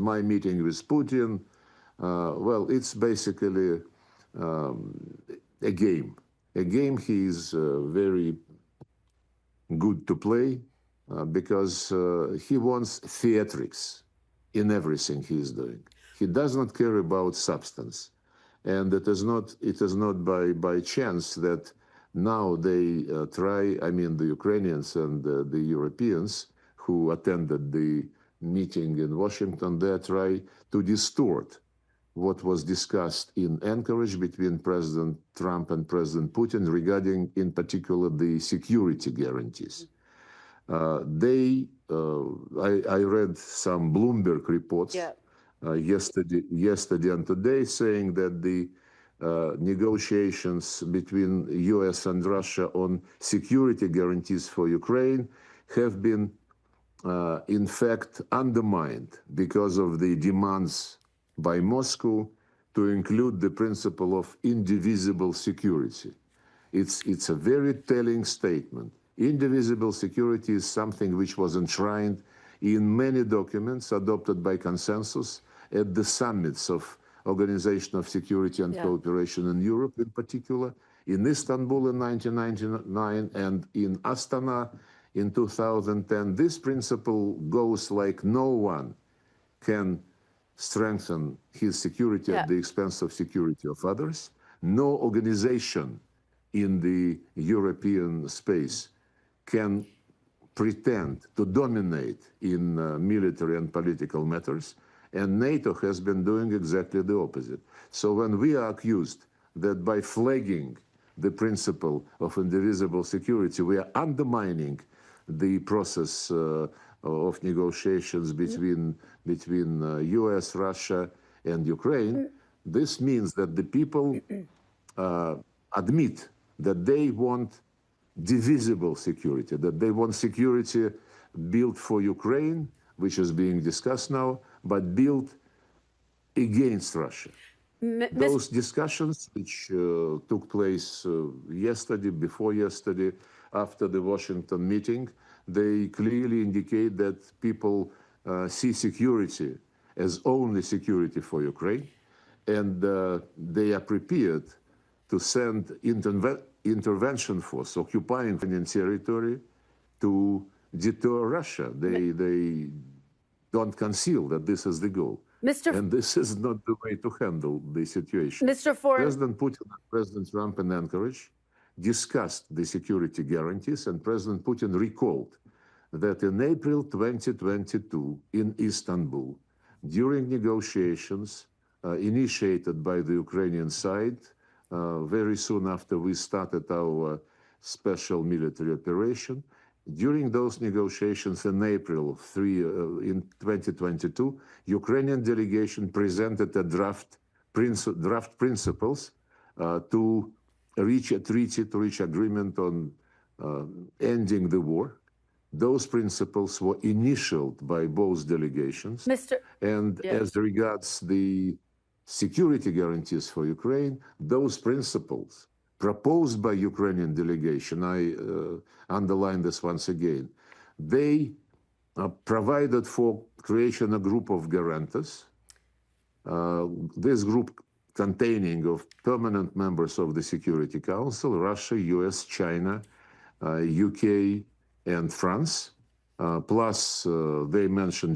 My meeting with Putin, well, it's basically a game. A game he is very good to play because he wants theatrics in everything he is doing. He does not care about substance. And it is not by chance that now they try, I mean, the Ukrainians and the Europeans who attended the meeting in Washington, they try to distort what was discussed in Anchorage between President Trump and President Putin regarding, in particular, the security guarantees. I read some Bloomberg reports yesterday and today saying that the negotiations between US and Russia on security guarantees for Ukraine have been, in fact, undermined because of the demands by Moscow to include the principle of indivisible security. It's a very telling statement. Indivisible security is something which was enshrined in many documents adopted by consensus at the summits of Organization of Security and Cooperation in Europe, in particular, in Istanbul in 1999 and in Astana in 2010. This principle goes like no one can strengthen his security at the expense of security of others. No organization in the European space can pretend to dominate in military and political matters, and NATO has been doing exactly the opposite. So when we are accused that by flagging the principle of indivisible security, we are undermining the process of negotiations between US, Russia, and Ukraine, this means that the people admit that they want divisible security, that they want security built for Ukraine, which is being discussed now, but built against Russia. Those discussions, which took place yesterday, before yesterday, after the Washington meeting, they clearly indicate that people see security as only security for Ukraine, and they are prepared to send intervention force occupying Ukrainian territory to deter Russia. They don't conceal that this is the goal. And this is not the way to handle the situation. President Putin and President Trump in Anchorage discussed the security guarantees, and President Putin recalled that in April 2022 in Istanbul, during negotiations initiated by the Ukrainian side, very soon after we started our special military operation, during those negotiations in April in 2022, Ukrainian delegation presented a draft principles to reach a treaty, to reach agreement on ending the war. Those principles were initialed by both delegations. As regards the security guarantees for Ukraine, those principles proposed by Ukrainian delegation, I underline this once again, they provided for creation a group of guarantors. This group containing of permanent members of the Security Council, Russia, US, China, UK, and France, plus they mentioned